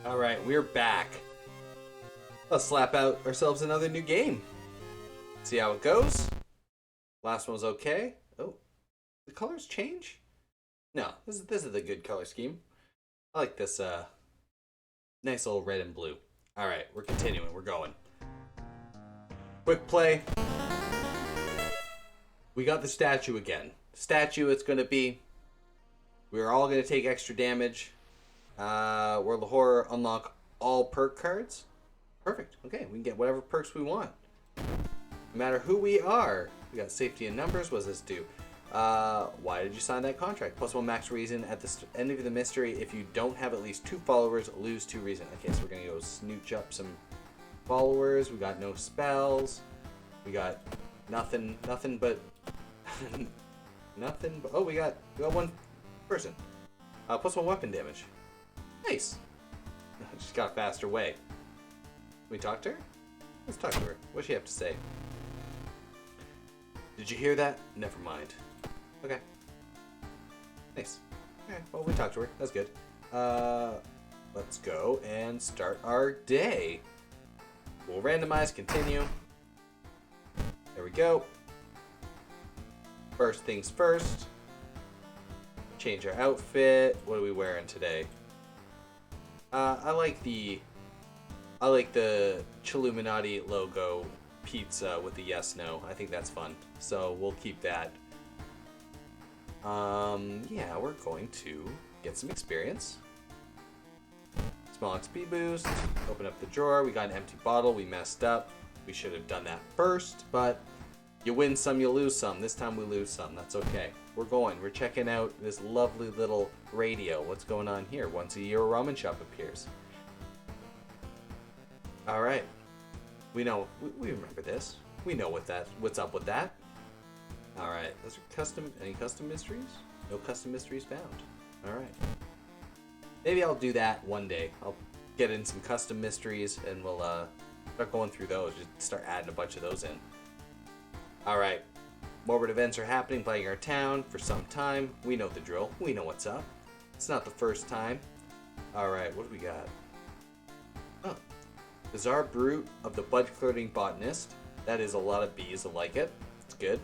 Alright, we're back. Let's slap out ourselves another new game. See how it goes. Last one was okay. Oh, the colors change? No, this is the good color scheme. I like this nice little red and blue. Alright, we're continuing, we're going. Quick play. We got the statue again. Statue, it's gonna be. We're all gonna take extra damage. World of Horror, unlock all perk cards. Perfect. Okay, we can get whatever perks we want. No matter who we are. We got safety in numbers. What does this do? Why did you sign that contract? +1 max reason at the end of the mystery. If you don't have at least 2 followers, lose 2 reason. Okay, so we're gonna go snooch up some followers. We got no spells. We got nothing but nothing but. Oh, we got 1 person. +1 weapon damage. Nice. She's got a faster way. Can we talk to her? Let's talk to her. What does she have to say? Did you hear that? Never mind. Okay. Nice. Okay, well, we talked to her. That's good. Let's go and start our day. We'll randomize, continue. There we go. First things first. Change our outfit. What are we wearing today? I like the Chilluminati logo pizza with the yes no. I think that's fun. So we'll keep that. Yeah, we're going to get some experience. Small XP boost. Open up the drawer. We got an empty bottle. We messed up. We should have done that first, but you win some, you lose some. This time we lose some. That's okay. We're going. We're checking out this lovely little radio. What's going on here? Once a year, a ramen shop appears. All right. We know. We remember this. We know what's up with that. All right. Those are any custom mysteries? No custom mysteries found. All right. Maybe I'll do that one day. I'll get in some custom mysteries and we'll start going through those. Just start adding a bunch of those in. All right. Morbid events are happening, plaguing our town for some time. We know the drill. We know what's up. It's not the first time. Alright, what do we got? Oh. Bizarre Brute of the Bud-Clothing Botanist. That is a lot of bees. I like it. It's good.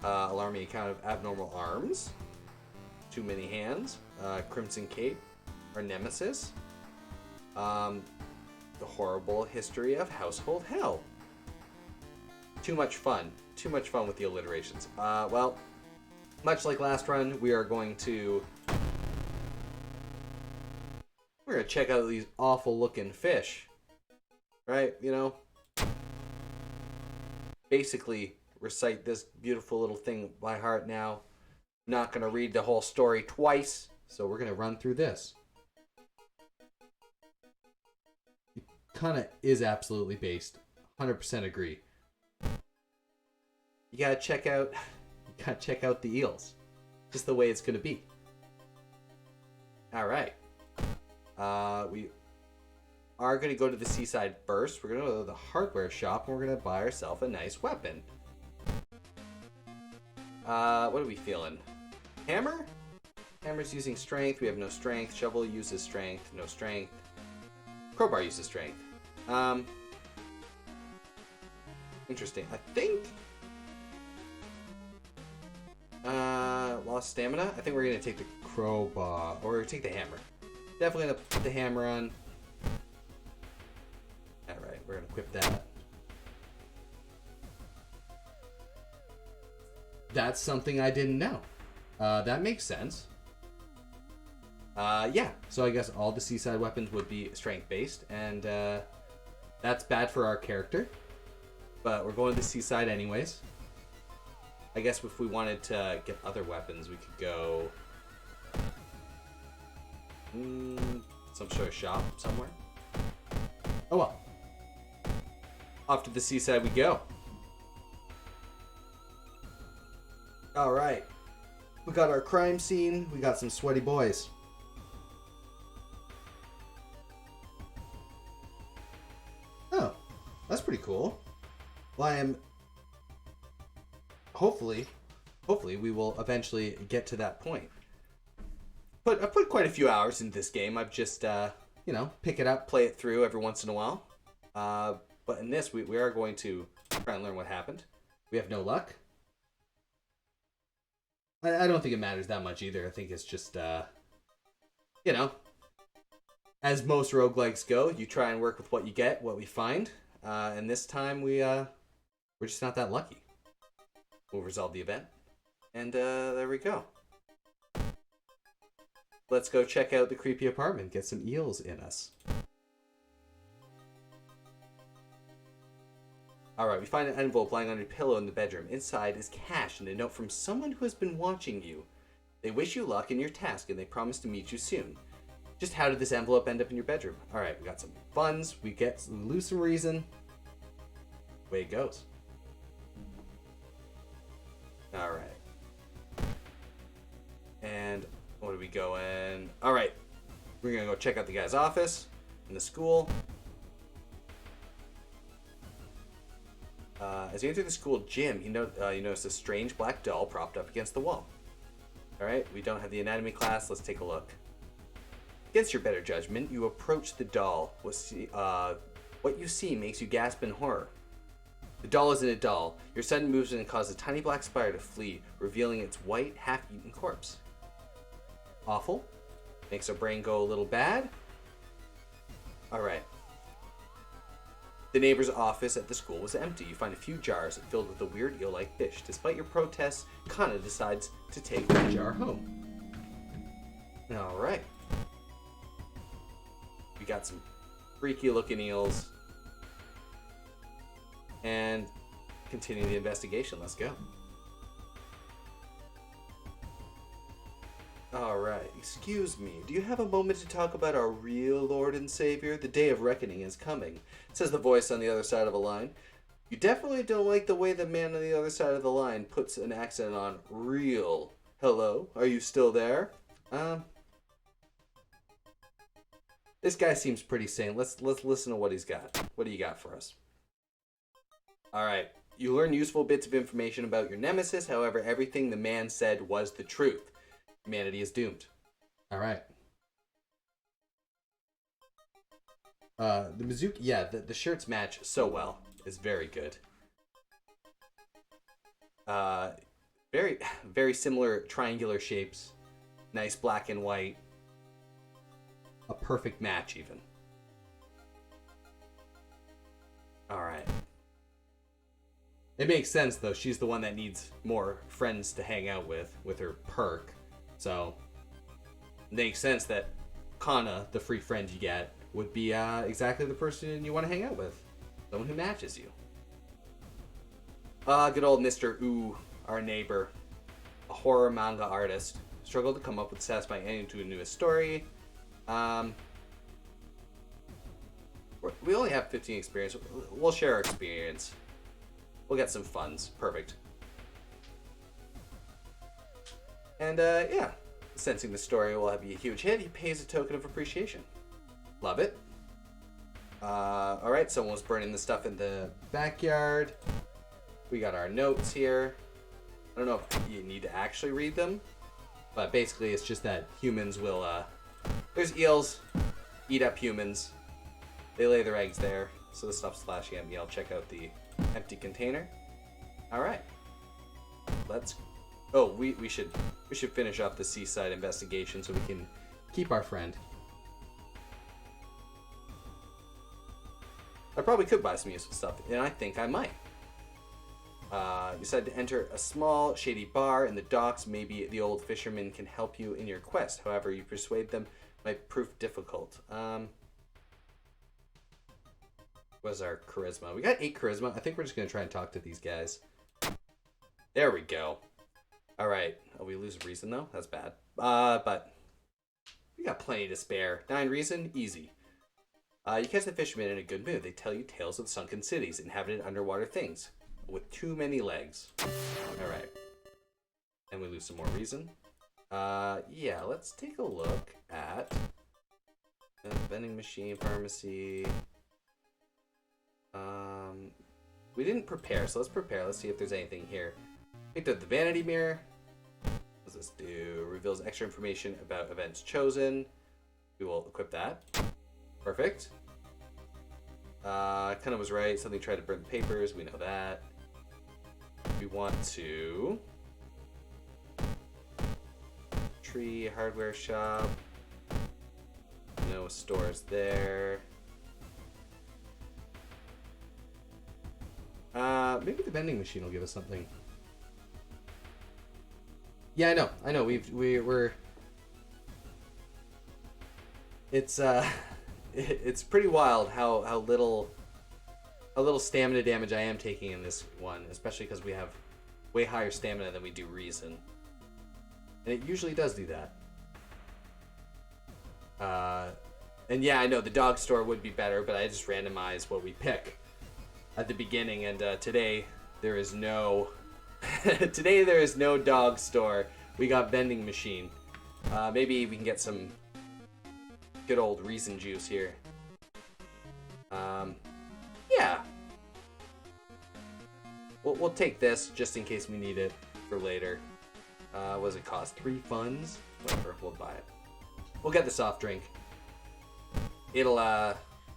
Alarming account of abnormal arms. Too many hands. Crimson Cape. Our nemesis. The horrible history of household hell. Too much fun. Too much fun with the alliterations. Well, much like last run, we're going to check out these awful looking fish. Right? You know? Basically, recite this beautiful little thing by heart now. Not going to read the whole story twice, so we're going to run through this. It kind of is absolutely based. 100% agree. You gotta check out the eels. Just the way it's gonna be. Alright. We are gonna go to the seaside first. We're gonna go to the hardware shop and we're gonna buy ourselves a nice weapon. What are we feeling? Hammer? Hammer's using strength. We have no strength. Shovel uses strength. No strength. Crowbar uses strength. Interesting. I think lost stamina. I think we're gonna take the crowbar or take the hammer. Definitely gonna put the hammer on. Alright, we're gonna equip that. That's something I didn't know. That makes sense. Yeah, so I guess all the seaside weapons would be strength based, and that's bad for our character. But we're going to the seaside anyways. I guess if we wanted to get other weapons, we could go some sort of shop somewhere. Oh well. Off to the seaside we go. Alright. We got our crime scene. We got some sweaty boys. Oh, that's pretty cool. Well, I am... Hopefully we will eventually get to that point. But I put quite a few hours into this game. I've just, pick it up, play it through every once in a while. But in this, we are going to try and learn what happened. We have no luck. I don't think it matters that much either. I think it's just, as most roguelikes go, you try and work with what you get, what we find. And this time we're just not that lucky. We'll resolve the event. And there we go. Let's go check out the creepy apartment, get some eels in us. Alright, we find an envelope lying on your pillow in the bedroom. Inside is cash and a note from someone who has been watching you. They wish you luck in your task and they promise to meet you soon. Just how did this envelope end up in your bedroom? Alright, we got some funds, we lose some reason. Way it goes. Alright. And what are we going? Alright, we're gonna go check out the guy's office in the school. As you enter the school gym, you notice a strange black doll propped up against the wall. Alright, we don't have the anatomy class. Let's take a look. Against your better judgment, you approach the doll. What you see makes you gasp in horror. The doll isn't a doll. Your sudden movement causes a tiny black spider to flee, revealing its white, half-eaten corpse. Awful. Makes our brain go a little bad. Alright. The neighbor's office at the school was empty. You find a few jars filled with a weird eel-like fish. Despite your protests, Kana decides to take the jar home. Alright. We got some freaky-looking eels. And continue the investigation. Let's go. Alright, excuse me. Do you have a moment to talk about our real Lord and Savior? The day of reckoning is coming, says the voice on the other side of the line. You definitely don't like the way the man on the other side of the line puts an accent on real. Hello? Are you still there? This guy seems pretty sane. Let's listen to what he's got. What do you got for us? Alright. You learn useful bits of information about your nemesis. However, everything the man said was the truth. Humanity is doomed. Alright. The Mizuki, yeah, the shirts match so well. It's very good. Very, very similar triangular shapes. Nice black and white. A perfect match, even. Alright. It makes sense, though. She's the one that needs more friends to hang out with her perk. So, it makes sense that Kana, the free friend you get, would be exactly the person you want to hang out with. Someone who matches you. Good old Mr. Ooh, our neighbor. A horror manga artist. Struggled to come up with a satisfying ending to a newest story. We only have 15 experience. We'll share our experience. We'll get some funds. Perfect. And, yeah. Sensing the story will be a huge hit, he pays a token of appreciation. Love it. Alright, someone was burning the stuff in the backyard. We got our notes here. I don't know if you need to actually read them, but basically it's just that humans will, there's eels, eat up humans. They lay their eggs there, so the stuff's flashing at me. I'll check out the empty container. Alright. Let's... Oh, we should finish off the seaside investigation so we can keep our friend. I probably could buy some useful stuff, and I think I might. You decide to enter a small, shady bar in the docks. Maybe the old fisherman can help you in your quest. However, you persuade them might prove difficult. What's our charisma? We got 8 charisma. I think we're just going to try and talk to these guys. There we go. Alright. Oh, we lose reason, though? That's bad. But we got plenty to spare. 9 reason? Easy. You catch the fishermen in a good mood. They tell you tales of sunken cities, inhabited underwater things, with too many legs. Alright. And we lose some more reason. Yeah, let's take a look at vending machine, pharmacy. We didn't prepare, so let's prepare. Let's see if there's anything here. Picked up the vanity mirror. What does this do? Reveals extra information about events chosen. We will equip that. Perfect. Kind of was right. Something tried to burn the papers. We know that. We want to... Tree hardware shop. No stores there. Maybe the vending machine will give us something. Yeah, I know. We're. It's it's pretty wild how little stamina damage I am taking in this one, especially because we have way higher stamina than we do reason, and it usually does do that. And yeah, I know the dog store would be better, but I just randomize what we pick at the beginning, and today there is no today there is no dog store. We got vending machine. Maybe we can get some good old reason juice here. Yeah. We'll take this just in case we need it for later. What does it cost? 3 funds? Whatever, we'll buy it. We'll get the soft drink. It'll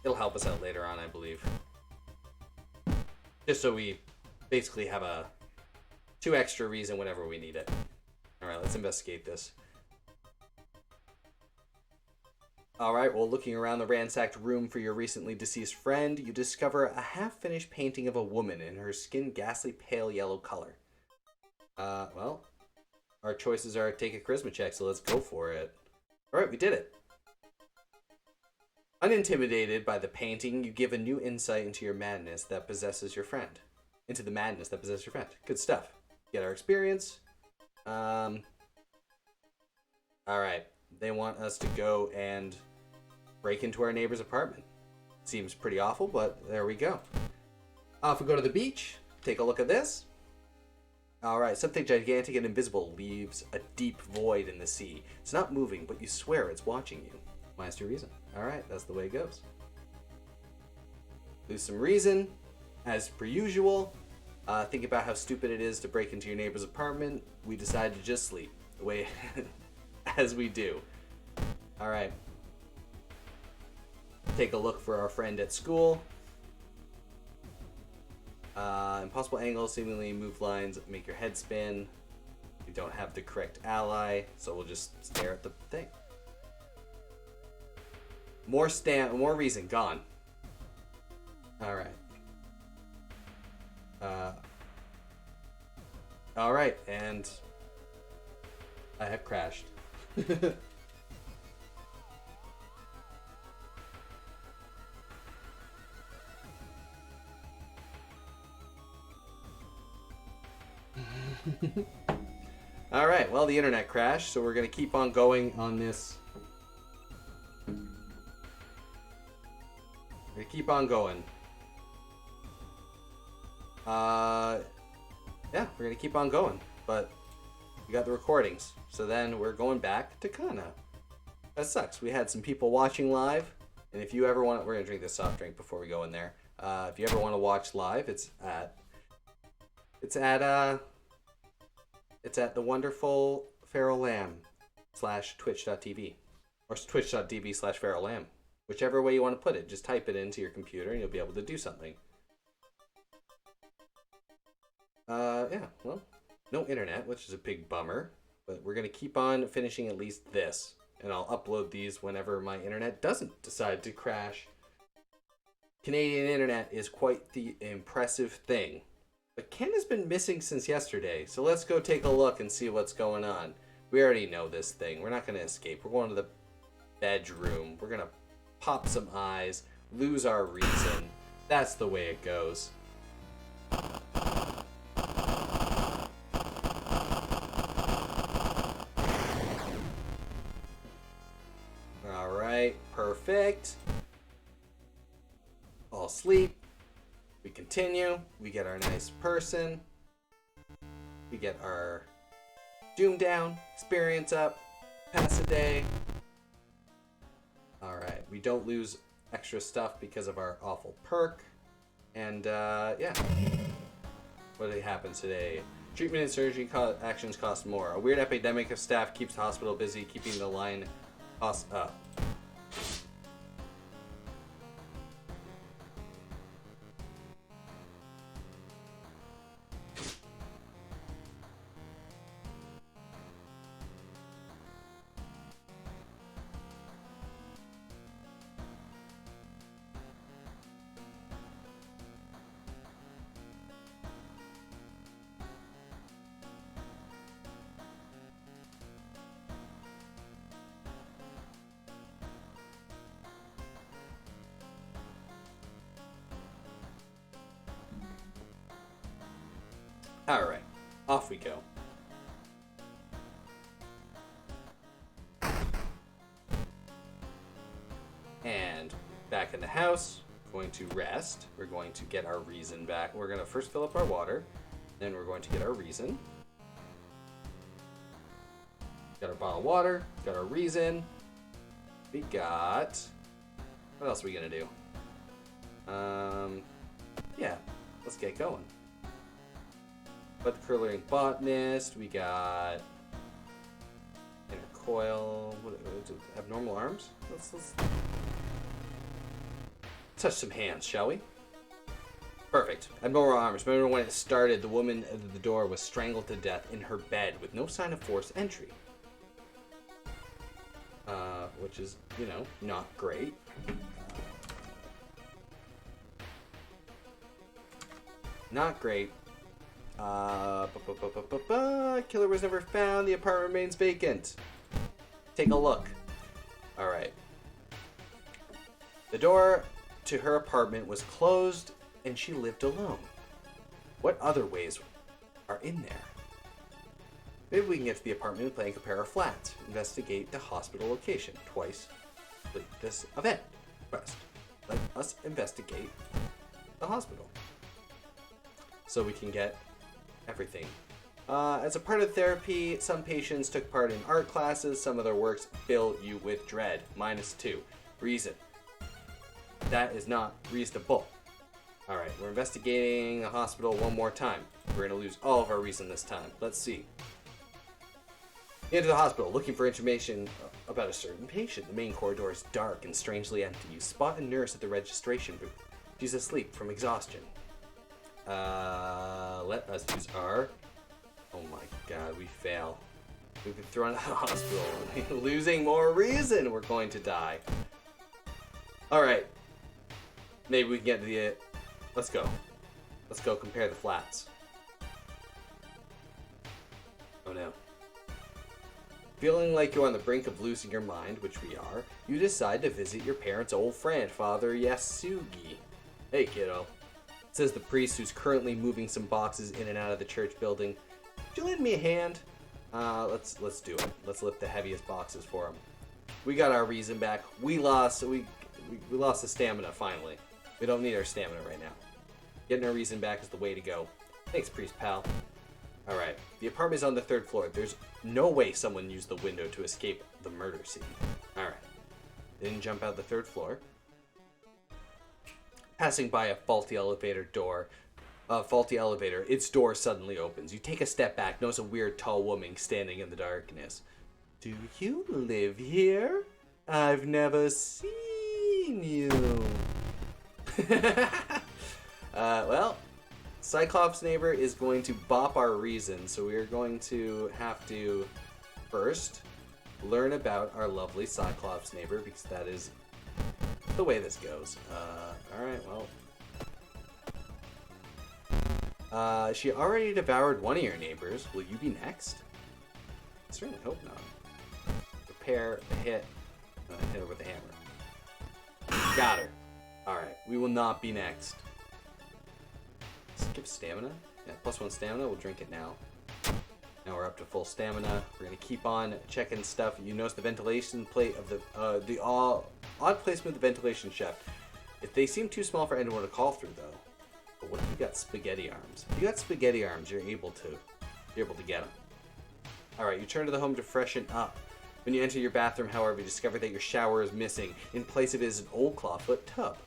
help us out later on, I believe. Just so we basically have 2 extra reason whenever we need it. Alright, let's investigate this. Alright, well, looking around the ransacked room for your recently deceased friend, you discover a half-finished painting of a woman in her skin ghastly pale yellow color. Well, our choices are take a charisma check, so let's go for it. Alright, we did it. Unintimidated by the painting, you give a new insight into your madness that possesses your friend. Into the madness that possesses your friend. Good stuff. Get our experience. Alright. They want us to go and break into our neighbor's apartment. Seems pretty awful, but there we go. Off we go to the beach. Take a look at this. Alright, something gigantic and invisible leaves a deep void in the sea. It's not moving, but you swear it's watching you. Minus 2 reason. Alright, that's the way it goes. Lose some reason, as per usual. Think about how stupid it is to break into your neighbor's apartment. We decide to just sleep. The way as we do. Alright. Take a look for our friend at school. Impossible angles, seemingly move lines, make your head spin. We don't have the correct ally, so we'll just stare at the thing. More reason, gone. Alright. Alright, and I have crashed. Alright, well, the internet crashed, so we're going to keep on going on this. We're going to keep on going. Yeah, we're going to keep on going, but we got the recordings, so then we're going back to Kana. That sucks. We had some people watching live, and if you ever want, we're going to drink this soft drink before we go in there. If you ever want to watch live, it's at the wonderful Feral Lamb / twitch.tv or twitch.tv / Feral Lamb. Whichever way you want to put it, just type it into your computer and you'll be able to do something. Yeah, well, no internet, which is a big bummer, but we're going to keep on finishing at least this, and I'll upload these whenever my internet doesn't decide to crash. Canadian internet is quite the impressive thing. But Ken has been missing since yesterday, so let's go take a look and see what's going on. We already know this thing. We're not going to escape. We're going to the bedroom. We're going to pop some eyes, lose our reason. That's the way it goes. Alright, perfect. All asleep. We continue. We get our nice person. We get our doom down, experience up, pass a day. Alright, we don't lose extra stuff because of our awful perk. And, yeah. What happens today? Treatment and surgery actions cost more. A weird epidemic of staff keeps the hospital busy, keeping the line costs up. Alright, off we go. And back in the house, going to rest. We're going to get our reason back. We're going to first fill up our water, then we're going to get our reason. Got our bottle of water, got our reason. We got... What else are we going to do? Yeah, let's get going. But the curling botanist, we got inner coil. What abnormal arms? Let's touch some hands, shall we? Perfect. Abnormal arms. Remember when it started, the woman at the door was strangled to death in her bed with no sign of forced entry. Which is, you know, not great. Not great. Killer was never found. The apartment remains vacant. Take a look. Alright. The door to her apartment was closed and she lived alone. What other ways are in there? Maybe we can get to the apartment and play and compare our flats. Investigate the hospital location twice with this event quest. Let us investigate the hospital. So we can get everything. As a part of therapy, some patients took part in art classes. Some of their works fill you with dread. -2. Reason. That is not reasonable. Alright, we're investigating the hospital one more time. We're going to lose all of our reason this time. Let's see. Into the hospital, looking for information about a certain patient. The main corridor is dark and strangely empty. You spot a nurse at the registration booth. She's asleep from exhaustion. Let us use our... Oh my god, we fail. We've been thrown out of the hospital. Losing more reason. We're going to die. Alright. Maybe we can get to the... Let's go. Let's go compare the flats. Oh no. Feeling like you're on the brink of losing your mind, which we are, you decide to visit your parents' old friend, Father Yasugi. Hey, kiddo. Says the priest who's currently moving some boxes in and out of the church building. Would you lend me a hand? Let's do it. Let's lift the heaviest boxes for him. We got our reason back. We lost the stamina finally. We don't need our stamina right now. Getting our reason back is the way to go. Thanks, priest pal. Alright, the apartment's on the 3rd floor. There's no way someone used the window to escape the murder scene. Alright. They didn't jump out the 3rd floor. Passing by a faulty elevator, its door suddenly opens. You take a step back, notice a weird tall woman standing in the darkness. Do you live here? I've never seen you. Well, Cyclops neighbor is going to bop our reason, so we are going to have to first learn about our lovely Cyclops neighbor, because that is the way this goes. Alright, well. She already devoured one of your neighbors. Will you be next? I certainly hope not. Prepare a hit. Hit her with a hammer. Got her. Alright, we will not be next. Skip stamina? Yeah, +1 stamina. We'll drink it now. Now we're up to full stamina. We're going to keep on checking stuff. You notice the ventilation plate of the odd placement of the ventilation shaft. If they seem too small for anyone to call through, though. But what if you got spaghetti arms? If you got spaghetti arms, you're able to get them. Alright, you turn to the home to freshen up. When you enter your bathroom, however, you discover that your shower is missing. In place of it is an old clawfoot tub.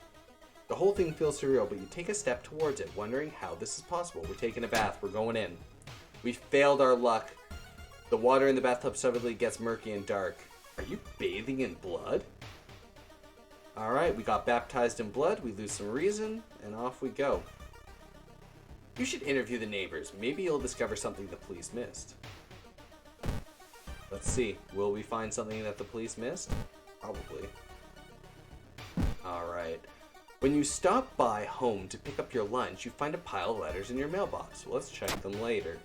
The whole thing feels surreal, but you take a step towards it, wondering how this is possible. We're taking a bath. We're going in. We failed our luck. The water in the bathtub suddenly gets murky and dark. Are you bathing in blood? Alright, we got baptized in blood. We lose some reason, and off we go. You should interview the neighbors. Maybe you'll discover something the police missed. Let's see. Will we find something that the police missed? Probably. Alright. When you stop by home to pick up your lunch, you find a pile of letters in your mailbox. Well, let's check them later.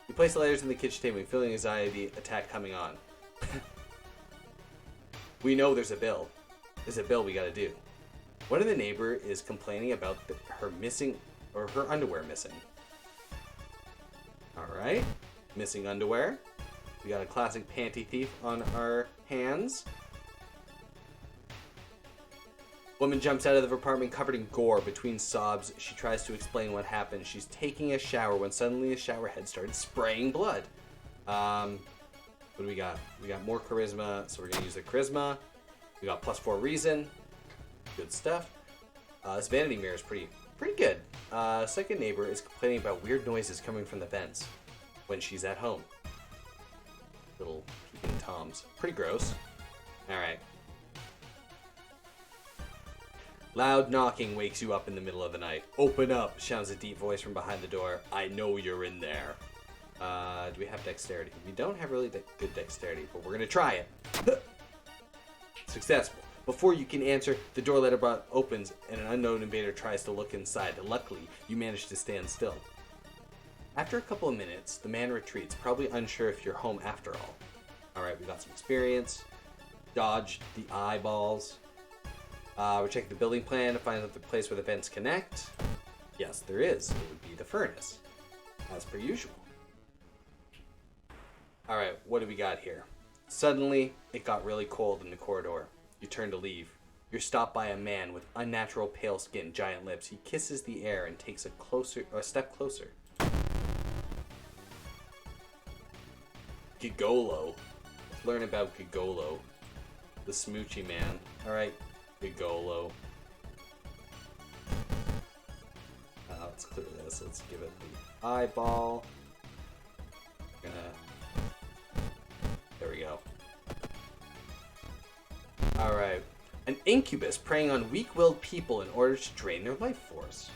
You place the letters in the kitchen table, feeling anxiety attack coming on. We know there's a bill. There's a bill we gotta do. One of the neighbor is complaining about her missing, or her underwear missing. Alright. Missing underwear. We got a classic panty thief on our hands. Woman jumps out of the apartment covered in gore. Between sobs, she tries to explain what happened. She's taking a shower when suddenly a shower head started spraying blood. What do we got? We got more charisma, so we're going to use the charisma. We got +4 reason. Good stuff. This vanity mirror is pretty good. Second neighbor is complaining about weird noises coming from the vents when she's at home. Little peeping toms. Pretty gross. Alright. Loud knocking wakes you up in the middle of the night. Open up, shouts a deep voice from behind the door. I know you're in there. Do we have dexterity? We don't have really good dexterity, but we're going to try it. Successful. Before you can answer, the door letterbox opens and an unknown invader tries to look inside. Luckily, you manage to stand still. After a couple of minutes, the man retreats, probably unsure if you're home after all. Alright, we got some experience. Dodged the eyeballs. We're checking the building plan to find out the place where the vents connect. Yes, there is. It would be the furnace, as per usual. Alright, what do we got here? Suddenly, it got really cold in the corridor. You turn to leave. You're stopped by a man with unnatural pale skin, giant lips. He kisses the air and takes a step closer. Gigolo. Let's learn about Gigolo. The smoochy man. Alright, Gigolo. Let's clear this. Let's give it the eyeball. There we go. Alright. An incubus preying on weak-willed people in order to drain their life force.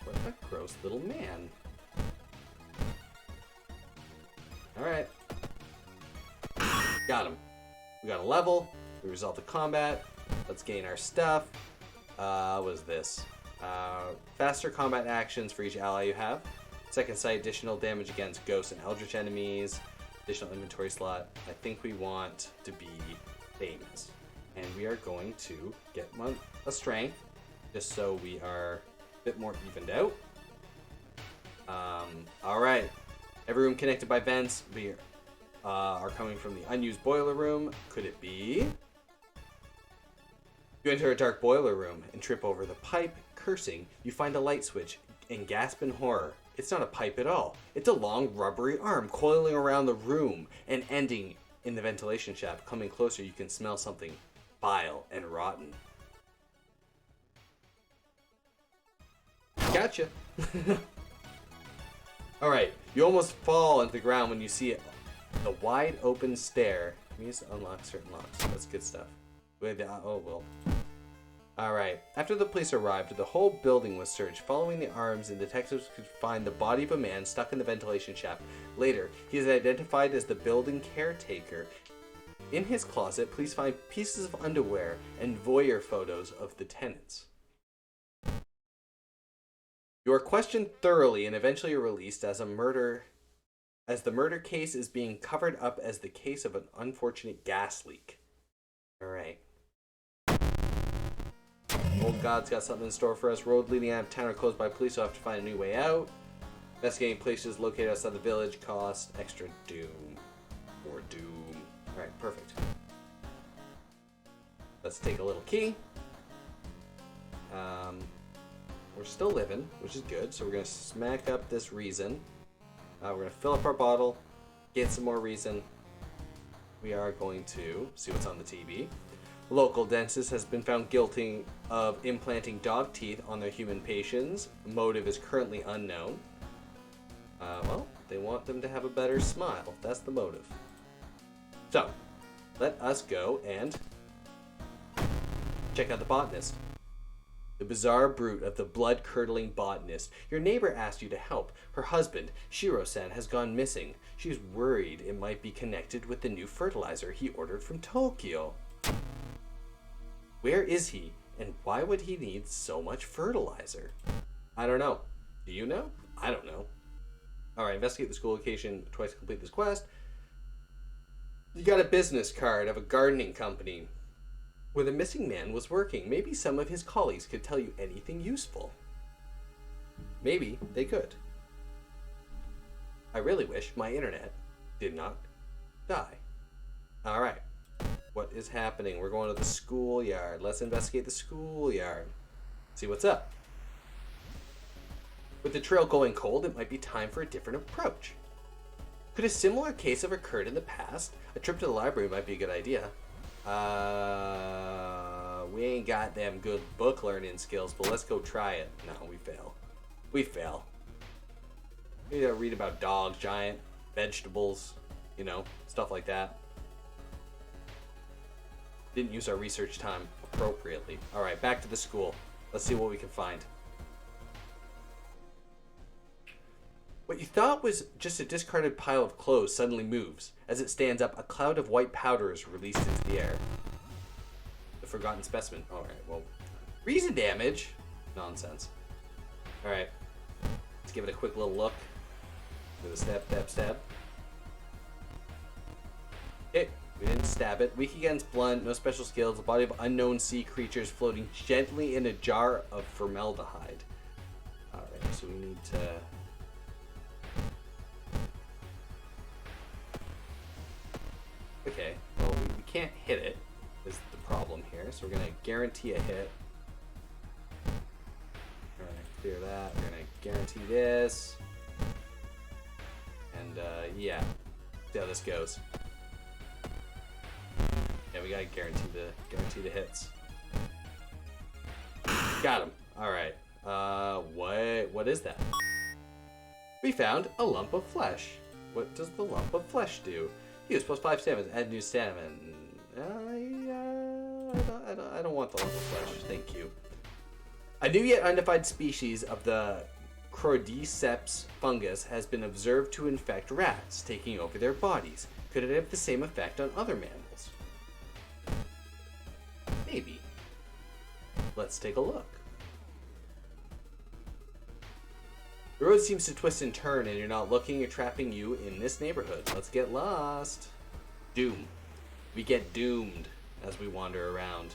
What a gross little man. Alright. Got him. We got a level. We resolved the combat. Let's gain our stuff. What is this? Faster combat actions for each ally you have. Second sight, additional damage against ghosts and eldritch enemies. Additional inventory slot. I think we want to be famous. And we are going to get a strength, just so we are a bit more evened out. Alright. Every room connected by vents. We are coming from the unused boiler room. Could it be? You enter a dark boiler room and trip over the pipe. Cursing, you find a light switch and gasp in horror. It's not a pipe at all. It's a long rubbery arm coiling around the room and ending in the ventilation shaft. Coming closer, you can smell something vile and rotten. Gotcha. Alright, you almost fall into the ground when you see it. The wide open stair. We use to unlock certain locks. That's good stuff. Oh, well. Alright, after the police arrived, the whole building was searched. Following the arms, and detectives could find the body of a man stuck in the ventilation shaft. Later, he is identified as the building caretaker. In his closet, police find pieces of underwear and voyeur photos of the tenants. You are questioned thoroughly and eventually released as the murder case is being covered up as the case of an unfortunate gas leak. Alright. Old God's got something in store for us. Road leading out of town are closed by police, so we'll have to find a new way out. Investigating places located outside the village cost extra doom. Or doom. Alright, perfect. Let's take a little key. We're still living, which is good, so we're going to smack up this reason. We're going to fill up our bottle, get some more reason. We are going to see what's on the TV. Local dentist has been found guilty of implanting dog teeth on their human patients. Motive is currently unknown. Well, they want them to have a better smile. That's the motive. So, let us go and check out the botanist. The bizarre brute of the blood-curdling botanist. Your neighbor asked you to help. Her husband, Shiro-san, has gone missing. She's worried it might be connected with the new fertilizer he ordered from Tokyo. Where is he, and why would he need so much fertilizer? I don't know. Do you know? I don't know. Alright, investigate the school location twice to complete this quest. You got a business card of a gardening company where the missing man was working. Maybe some of his colleagues could tell you anything useful. Maybe they could. I really wish my internet did not die. Alright. What is happening? We're going to the schoolyard. Let's investigate the schoolyard. See what's up. With the trail going cold, it might be time for a different approach. Could a similar case have occurred in the past? A trip to the library might be a good idea. We ain't got them good book learning skills, but let's go try it. No, we fail. We fail. We gotta read about dogs, giant vegetables, you know, stuff like that. Didn't use our research time appropriately. Alright, back to the school. Let's see what we can find. What you thought was just a discarded pile of clothes suddenly moves. As it stands up, a cloud of white powder is released into the air. The forgotten specimen. Alright, well, reason damage? Nonsense. Alright, let's give it a quick little look. With a stab, stab, stab. Okay, we didn't stab it. Weak against blunt, no special skills. A body of unknown sea creatures floating gently in a jar of formaldehyde. Alright, so we need to... Okay, well, we can't hit it, is the problem here, so we're going to guarantee a hit. We're going to clear that, we're going to guarantee this. And, yeah, see how this goes. Yeah, we got to guarantee the hits. Got him. Alright, what is that? We found a lump of flesh. What does the lump of flesh do? Use +5 stamina, add new stamina. I don't want the lump of flesh, thank you. A new yet undefined species of the Cordyceps fungus has been observed to infect rats, taking over their bodies. Could it have the same effect on other mammals? Maybe. Let's take a look. The road seems to twist and turn, and you're not looking or trapping you in this neighborhood. Let's get lost. Doom. We get doomed as we wander around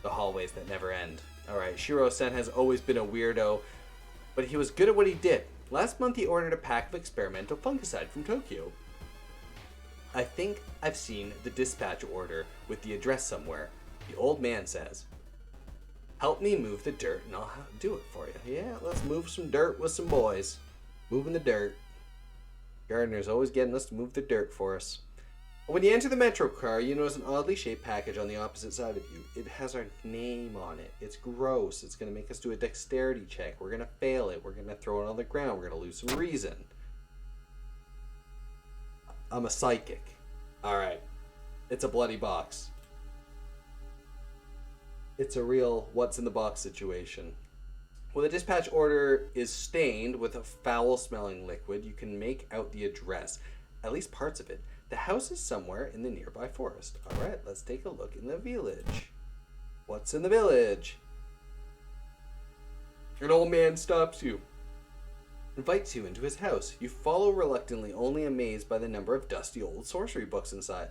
the hallways that never end. Alright, Shiro-san has always been a weirdo, but he was good at what he did. Last month he ordered a pack of experimental fungicide from Tokyo. I think I've seen the dispatch order with the address somewhere. The old man says, "Help me move the dirt and I'll do it for you." Yeah, let's move some dirt with some boys. Moving the dirt. Gardner's always getting us to move the dirt for us. When you enter the metro car, you notice an oddly shaped package on the opposite side of you. It has our name on it. It's gross. It's going to make us do a dexterity check. We're going to fail it. We're going to throw it on the ground. We're going to lose some reason. I'm a psychic. Alright. It's a bloody box. It's a real what's in the box situation. When the dispatch order is stained with a foul-smelling liquid, you can make out the address, at least parts of it. The house is somewhere in the nearby forest. Alright, let's take a look in the village. What's in the village? An old man stops you, invites you into his house. You follow reluctantly, only amazed by the number of dusty old sorcery books inside.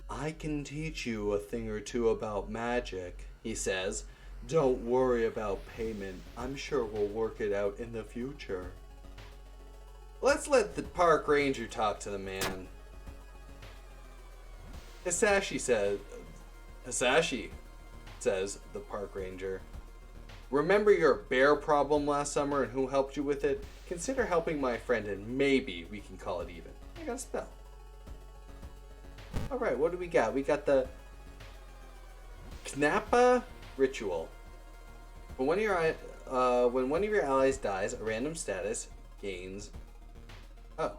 "I can teach you a thing or two about magic," he says. "Don't worry about payment. I'm sure we'll work it out in the future." Let's let the park ranger talk to the man. Hisashi says the park ranger. "Remember your bear problem last summer and who helped you with it? Consider helping my friend and maybe we can call it even." I got a spell. Alright, what do we got? We got the Knappa Ritual. When one of your allies dies, a random status gains... Oh.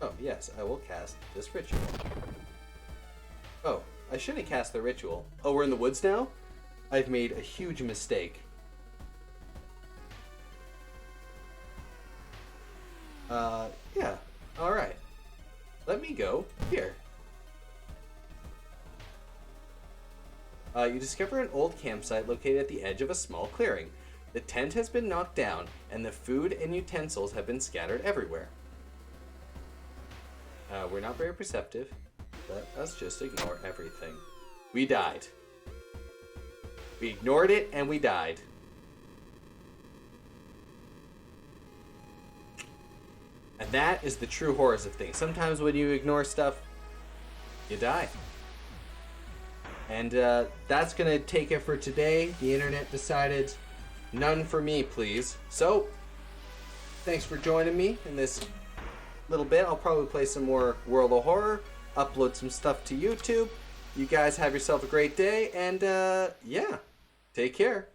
Oh, yes, I will cast this ritual. Oh, I shouldn't cast the ritual. Oh, we're in the woods now? I've made a huge mistake. Yeah, alright. Let me go here. You discover an old campsite located at the edge of a small clearing. The tent has been knocked down, and the food and utensils have been scattered everywhere. We're not very perceptive. Let us just ignore everything. We died. We ignored it, and we died. And that is the true horrors of things. Sometimes when you ignore stuff, you die. And that's going to take it for today. The internet decided none for me, please. So, thanks for joining me in this little bit. I'll probably play some more World of Horror, upload some stuff to YouTube. You guys have yourself a great day, and yeah, take care.